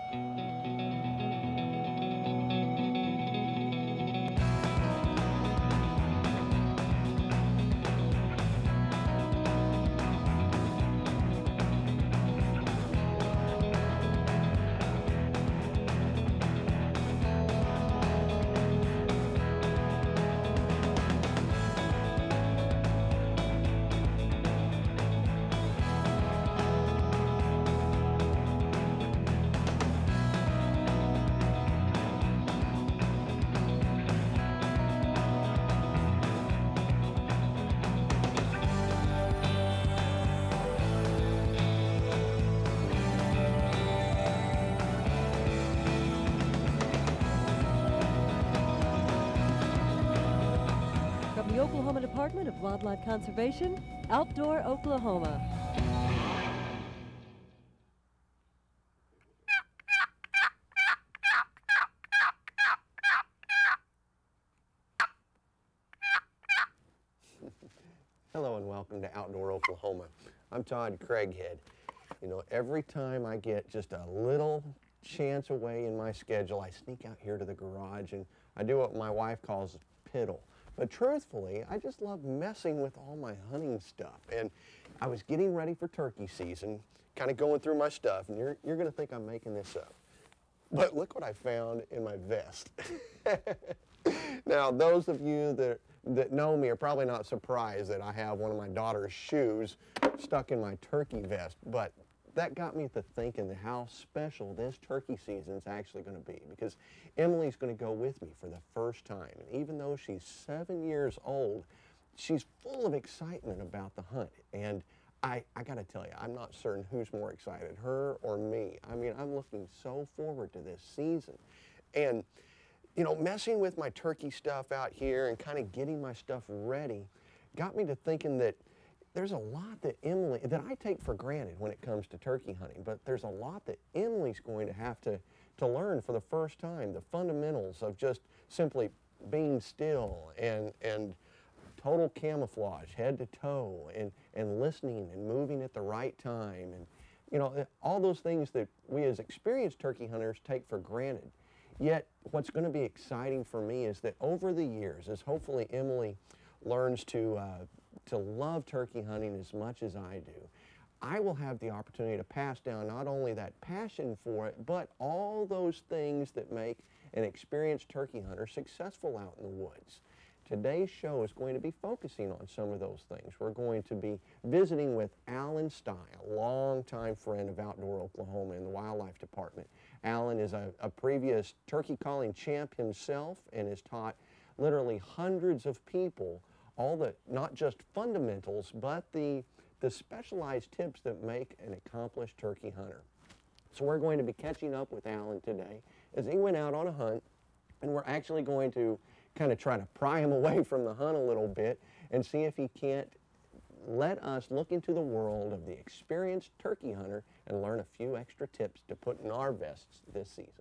From the Oklahoma Department of Wildlife Conservation, Outdoor Oklahoma. Hello and welcome to Outdoor Oklahoma. I'm Todd Craighead. You know, every time I get just a little chance away in my schedule, I sneak out here to the garage and I do what my wife calls piddle. But truthfully, I just love messing with all my hunting stuff. And I was getting ready for turkey season, kind of going through my stuff, and you're going to think I'm making this up. But look what I found in my vest. Now, those of you that know me are probably not surprised that I have one of my daughter's shoes stuck in my turkey vest, but that got me to thinking how special this turkey season is actually going to be, because Emily's going to go with me for the first time. And even though she's 7 years old, she's full of excitement about the hunt. And I got to tell you, I'm not certain who's more excited, her or me. I mean, I'm looking so forward to this season. And, you know, messing with my turkey stuff out here and kind of getting my stuff ready got me to thinking that there's a lot that I take for granted when it comes to turkey hunting, but there's a lot that Emily's going to have to learn for the first time. The fundamentals of just simply being still and total camouflage, head to toe, and listening and moving at the right time. And, you know, all those things that we as experienced turkey hunters take for granted. Yet, what's going to be exciting for me is that over the years, as hopefully Emily learns to love turkey hunting as much as I do, I will have the opportunity to pass down not only that passion for it, but all those things that make an experienced turkey hunter successful out in the woods. Today's show is going to be focusing on some of those things. We're going to be visiting with Alan Stye, a longtime friend of Outdoor Oklahoma in the Wildlife Department. Alan is a previous turkey calling champ himself and has taught literally hundreds of people all the, not just fundamentals, but the specialized tips that make an accomplished turkey hunter. So we're going to be catching up with Alan today as he went out on a hunt, and we're actually going to kind of try to pry him away from the hunt a little bit and see if he can't let us look into the world of the experienced turkey hunter and learn a few extra tips to put in our vests this season.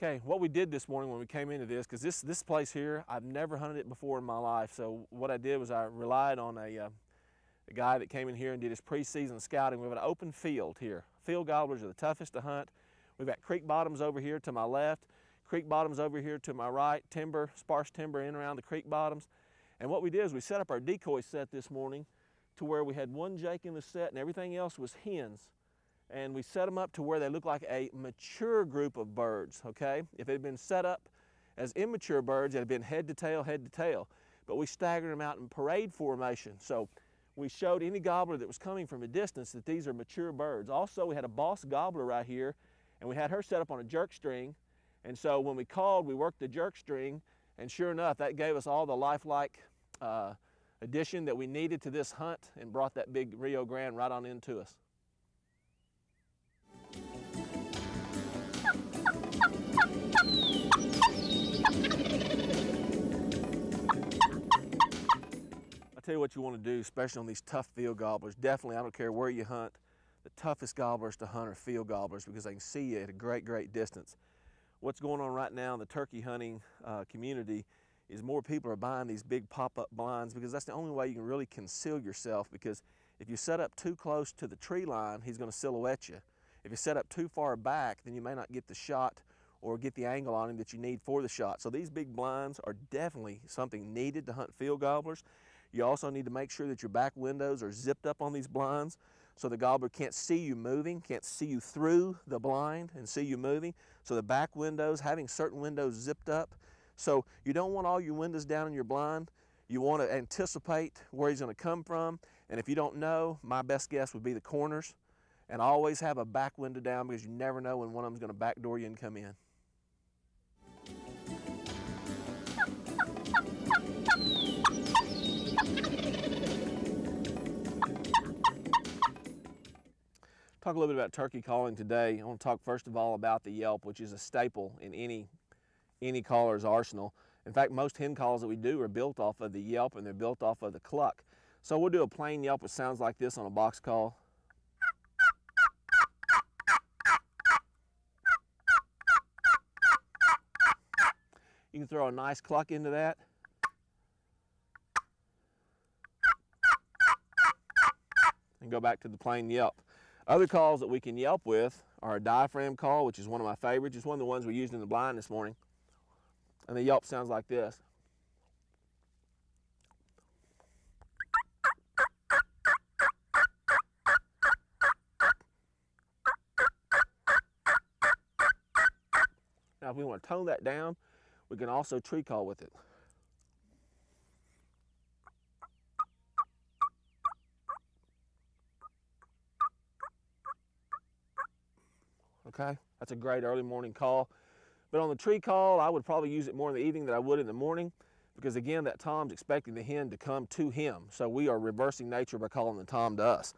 Okay, what we did this morning when we came into this, because this place here, I've never hunted it before in my life. So what I did was I relied on a guy that came in here and did his preseason scouting. We have an open field here. Field gobblers are the toughest to hunt. We've got creek bottoms over here to my left, creek bottoms over here to my right, timber, sparse timber in around the creek bottoms. And what we did is we set up our decoy set this morning to where we had one jake in the set and everything else was hens. And we set them up to where they look like a mature group of birds, okay? If it had been set up as immature birds, it had been head to tail, head to tail. But we staggered them out in parade formation. So we showed any gobbler that was coming from a distance that these are mature birds. Also, we had a boss gobbler right here, and we had her set up on a jerk string. And so when we called, we worked the jerk string, and sure enough, that gave us all the lifelike addition that we needed to this hunt and brought that big Rio Grande right on into us. I tell you what you want to do, especially on these tough field gobblers. Definitely, I don't care where you hunt, the toughest gobblers to hunt are field gobblers because they can see you at a great, great distance. What's going on right now in the turkey hunting community is more people are buying these big pop-up blinds because that's the only way you can really conceal yourself, because if you set up too close to the tree line, he's going to silhouette you. If you set up too far back, then you may not get the shot or get the angle on him that you need for the shot. So these big blinds are definitely something needed to hunt field gobblers. You also need to make sure that your back windows are zipped up on these blinds so the gobbler can't see you moving, can't see you through the blind and see you moving. So the back windows, having certain windows zipped up. So you don't want all your windows down in your blind. You want to anticipate where he's going to come from. And if you don't know, my best guess would be the corners. And always have a back window down because you never know when one of them's going to backdoor you and come in. Talk a little bit about turkey calling today. I want to talk first of all about the Yelp, which is a staple in any caller's arsenal. In fact, most hen calls that we do are built off of the Yelp and they're built off of the cluck. So we'll do a plain Yelp which sounds like this on a box call. You can throw a nice cluck into that. And go back to the plain Yelp. Other calls that we can Yelp with are a diaphragm call, which is one of my favorites. It's one of the ones we used in the blind this morning. And the Yelp sounds like this. Now, if we want to tone that down, we can also tree call with it. Okay, that's a great early morning call. But on the tree call, I would probably use it more in the evening than I would in the morning, because again, that tom's expecting the hen to come to him. So we are reversing nature by calling the tom to us.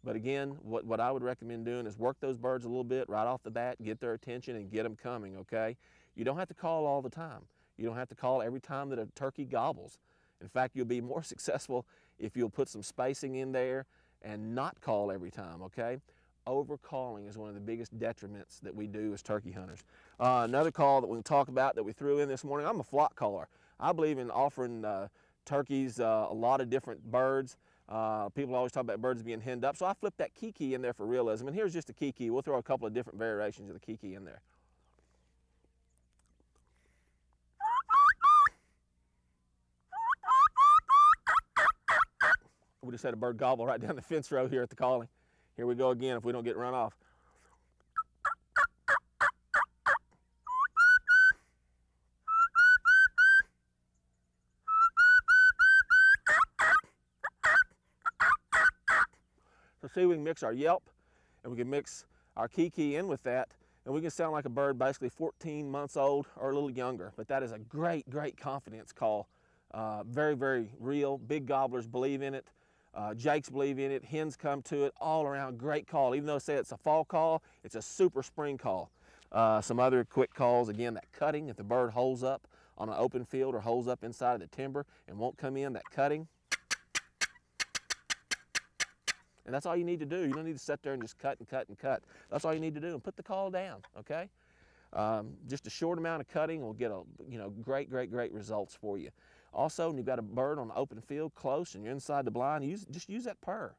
But again, what I would recommend doing is work those birds a little bit right off the bat, get their attention and get them coming, okay? You don't have to call all the time. You don't have to call every time that a turkey gobbles. In fact, you'll be more successful if you'll put some spacing in there and not call every time, okay? Overcalling is one of the biggest detriments that we do as turkey hunters. Another call that we can talk about that we threw in this morning, I'm a flock caller. I believe in offering turkeys a lot of different birds. People always talk about birds being henned up, so I flipped that kiki in there for realism. And here's just a kiki. We'll throw a couple of different variations of the kiki in there. We just had a bird gobble right down the fence row here at the calling. Here we go again if we don't get run off. So see, we can mix our Yelp and we can mix our kiki in with that, and we can sound like a bird basically 14 months old or a little younger. But that is a great, great confidence call. Very, very real. Big gobblers believe in it. Jakes believe in it, hens come to it, all around great call. Even though say it's a fall call, it's a super spring call. Some other quick calls, again, that cutting, if the bird holds up on an open field or holds up inside of the timber and won't come in, that cutting. And that's all you need to do. You don't need to sit there and just cut and cut and cut. That's all you need to do, and put the call down, okay? Just a short amount of cutting will get great results for you. Also, when you've got a bird on an open field close and you're inside the blind, just use that purr.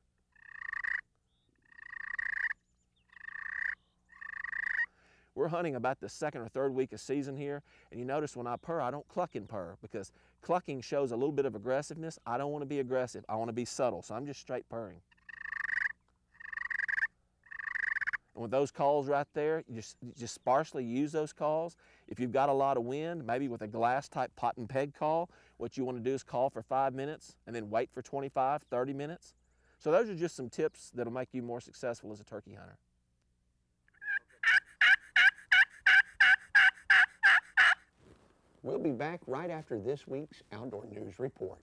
We're hunting about the second or third week of season here, and you notice when I purr, I don't cluck and purr, because clucking shows a little bit of aggressiveness. I don't want to be aggressive. I want to be subtle, so I'm just straight purring. And with those calls right there, you just sparsely use those calls. If you've got a lot of wind, maybe with a glass type pot and peg call, what you want to do is call for 5 minutes and then wait for 25, 30 minutes. So those are just some tips that'll make you more successful as a turkey hunter. We'll be back right after this week's Outdoor News Report.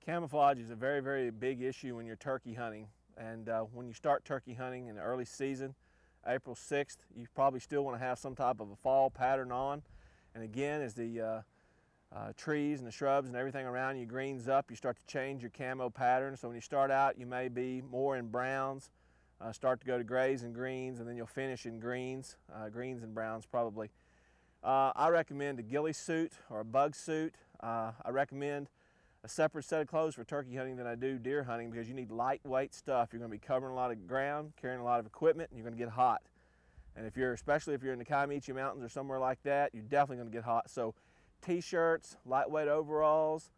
Camouflage is a very big issue when you're turkey hunting, and when you start turkey hunting in the early season, April 6th, you probably still want to have some type of a fall pattern on. And again, as the trees and the shrubs and everything around you greens up, you start to change your camo pattern. So when you start out, you may be more in browns, start to go to grays and greens, and then you'll finish in greens and browns probably. I recommend a ghillie suit or a bug suit. I recommend a separate set of clothes for turkey hunting than I do deer hunting, because you need lightweight stuff. You're going to be covering a lot of ground, carrying a lot of equipment, and you're going to get hot. And especially if you're in the Camouflage Mountains or somewhere like that, you're definitely going to get hot. So t-shirts, lightweight overalls,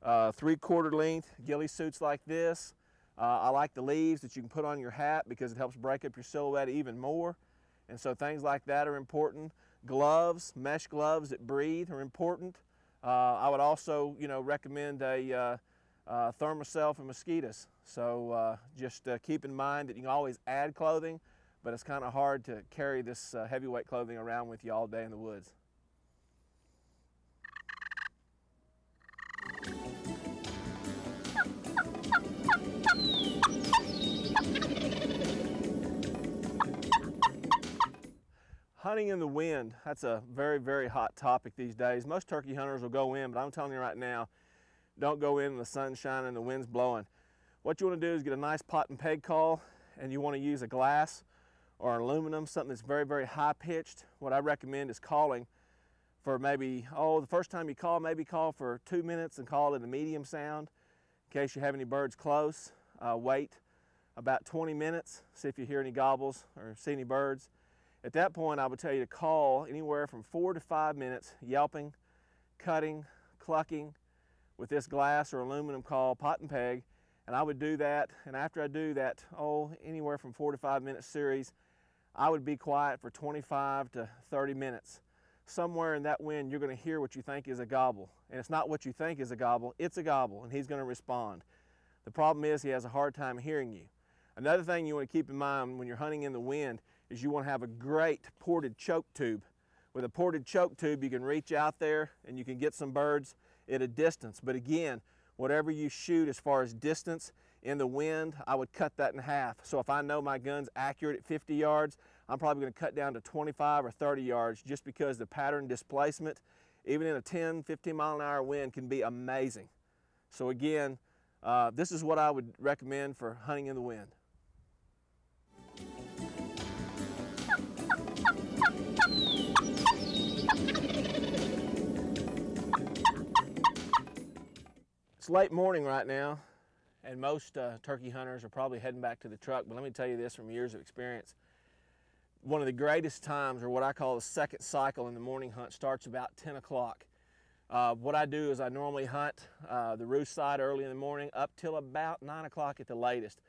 3/4 length ghillie suits like this. I like the leaves that you can put on your hat because it helps break up your silhouette even more. And so things like that are important. Gloves, mesh gloves that breathe are important. I would also, recommend a thermocell for mosquitoes. So just keep in mind that you can always add clothing, but it's kind of hard to carry this heavyweight clothing around with you all day in the woods. Hunting in the wind, that's a very hot topic these days. Most turkey hunters will go in, but I'm telling you right now, don't go in when the sun's shining and the wind's blowing. What you want to do is get a nice pot and peg call, and you want to use a glass or aluminum, something that's very high pitched. What I recommend is calling for maybe, the first time you call, maybe call for 2 minutes and call it a medium sound. In case you have any birds close, wait about 20 minutes, see if you hear any gobbles or see any birds. At that point, I would tell you to call anywhere from 4 to 5 minutes, yelping, cutting, clucking with this glass or aluminum call, pot and peg, and I would do that. And after I do that, anywhere from 4 to 5 minute series, I would be quiet for 25 to 30 minutes. Somewhere in that wind, you're going to hear what you think is a gobble. And it's not what you think is a gobble, it's a gobble, and he's going to respond. The problem is he has a hard time hearing you. Another thing you want to keep in mind when you're hunting in the wind is you want to have a great ported choke tube. With a ported choke tube, you can reach out there and you can get some birds at a distance. But again, whatever you shoot as far as distance in the wind, I would cut that in half. So if I know my gun's accurate at 50 yards, I'm probably going to cut down to 25 or 30 yards, just because the pattern displacement, even in a 10, 15 mile an hour wind, can be amazing. So again, this is what I would recommend for hunting in the wind. It's late morning right now, and most turkey hunters are probably heading back to the truck, but let me tell you this from years of experience. One of the greatest times, or what I call the second cycle in the morning hunt, starts about 10 o'clock. What I do is I normally hunt the roost side early in the morning up till about 9 o'clock at the latest.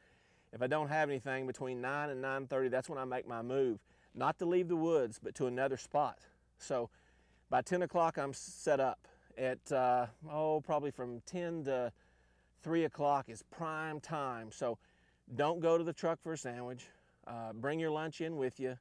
If I don't have anything between 9 and 9:30, that's when I make my move. Not to leave the woods, but to another spot. So by 10 o'clock, I'm set up. At probably from 10 to 3 o'clock is prime time. So don't go to the truck for a sandwich. Bring your lunch in with you.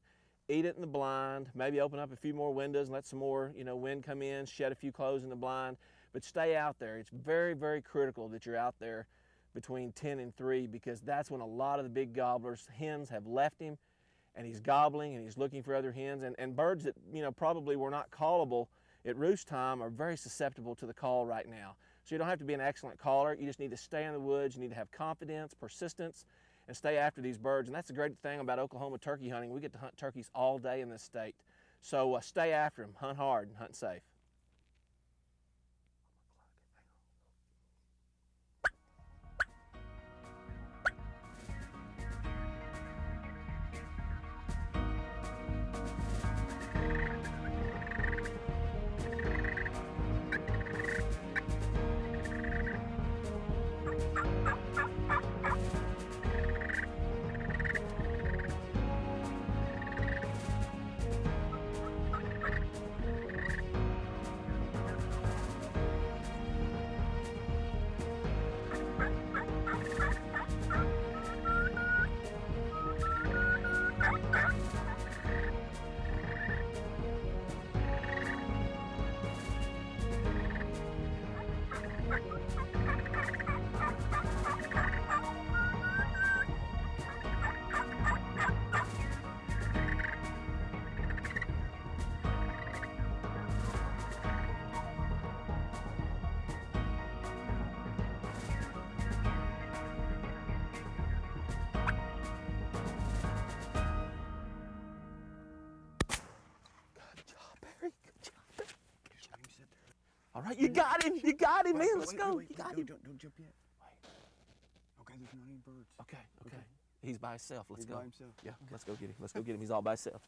Eat it in the blind. Maybe open up a few more windows and let some more, wind come in, shed a few clothes in the blind. But stay out there. It's very, very critical that you're out there between 10 and 3, because that's when a lot of the big gobblers, hens, have left him, and he's gobbling and he's looking for other hens. And birds that, probably were not callable at roost time are very susceptible to the call right now. So you don't have to be an excellent caller. You just need to stay in the woods. You need to have confidence, persistence, and stay after these birds. And that's the great thing about Oklahoma turkey hunting. We get to hunt turkeys all day in this state. So stay after them, hunt hard, and hunt safe. All right, you got him, man. Let's go. You got him. Don't jump yet. Okay, there's not any birds. Okay. He's by himself. Let's go. By himself. Yeah, let's go get him. Let's go get him. He's all by himself.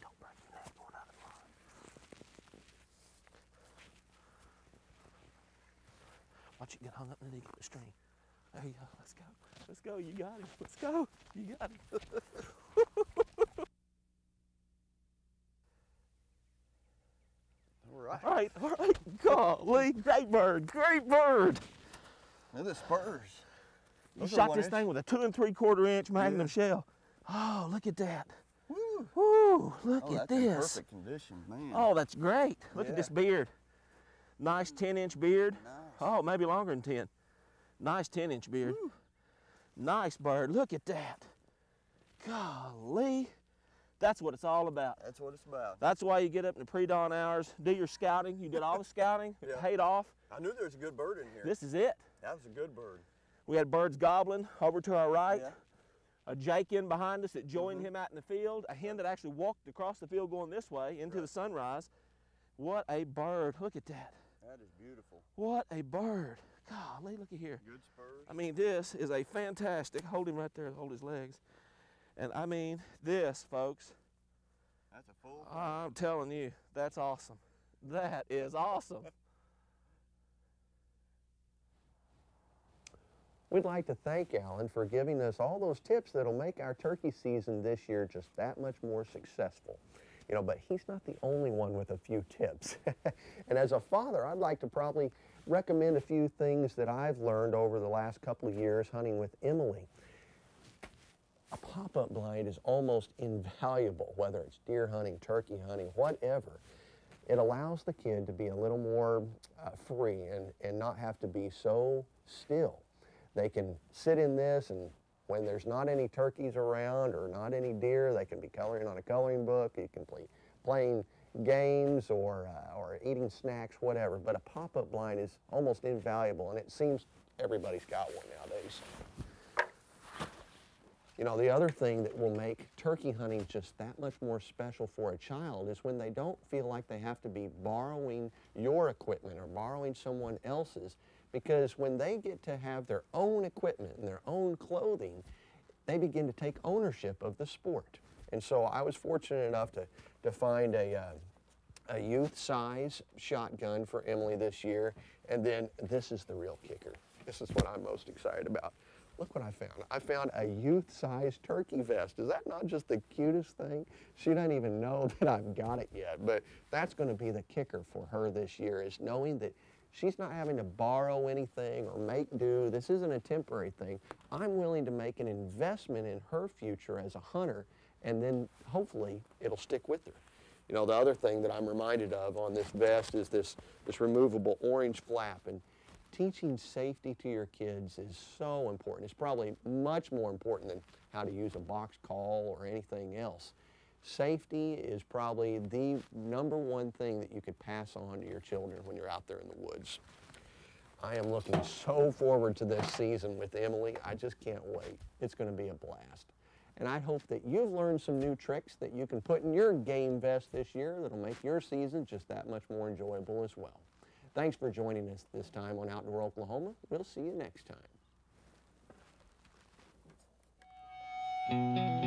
Don't break your neck going out of the line. Watch it get hung up underneath the string. There you go. Let's go. Let's go. You got him. Let's go. You got him. All right. Golly, great bird, great bird. Look at the spurs. You shot this thing with a 2 3/4 inch Magnum shell. Oh, look at that. Woo. Woo, look at that's in this. perfect condition, man. Oh, that's great. Look at this beard. Nice 10-inch beard. Nice. Oh, maybe longer than 10. Nice 10-inch beard. Woo. Nice bird. Look at that. Golly. That's what it's all about. That's what it's about. That's why you get up in the pre-dawn hours, do your scouting. You did all the scouting. It paid off. I knew there was a good bird in here. This is it. That was a good bird. We had birds gobbling over to our right. Yeah. A jake in behind us that joined him out in the field. A hen that actually walked across the field going this way into the sunrise. What a bird. Look at that. That is beautiful. What a bird. Golly, look at here. Good spurs. I mean, this is a fantastic, hold him right there, hold his legs. And I mean, this, folks, that's a full bird. I'm telling you, that's awesome. That is awesome. We'd like to thank Alan for giving us all those tips that'll make our turkey season this year just that much more successful. But he's not the only one with a few tips. And as a father, I'd like to probably recommend a few things that I've learned over the last couple of years hunting with Emily. A pop-up blind is almost invaluable, whether it's deer hunting, turkey hunting, whatever. It allows the kid to be a little more free and not have to be so still. They can sit in this, and when there's not any turkeys around or not any deer, they can be coloring on a coloring book. You can be playing games or eating snacks, whatever. But a pop-up blind is almost invaluable, and it seems everybody's got one nowadays. The other thing that will make turkey hunting just that much more special for a child is when they don't feel like they have to be borrowing your equipment or borrowing someone else's, because when they get to have their own equipment and their own clothing, they begin to take ownership of the sport. And so I was fortunate enough to find a youth size shotgun for Emily this year. And then this is the real kicker. This is what I'm most excited about. Look what I found. I found a youth-sized turkey vest. Is that not just the cutest thing? She doesn't even know that I've got it yet, but that's going to be the kicker for her this year, is knowing that She's not having to borrow anything or make do. This isn't a temporary thing. I'm willing to make an investment in her future as a hunter, and then hopefully it'll stick with her. You know, the other thing that I'm reminded of on this vest is this removable orange flap. And teaching safety to your kids is so important. It's probably much more important than how to use a box call or anything else. Safety is probably the #1 thing that you could pass on to your children when you're out there in the woods. I am looking so forward to this season with Emily. I just can't wait. It's going to be a blast. And I hope that you've learned some new tricks that you can put in your game vest this year that'll make your season just that much more enjoyable as well. Thanks for joining us this time on Outdoor Oklahoma. We'll see you next time.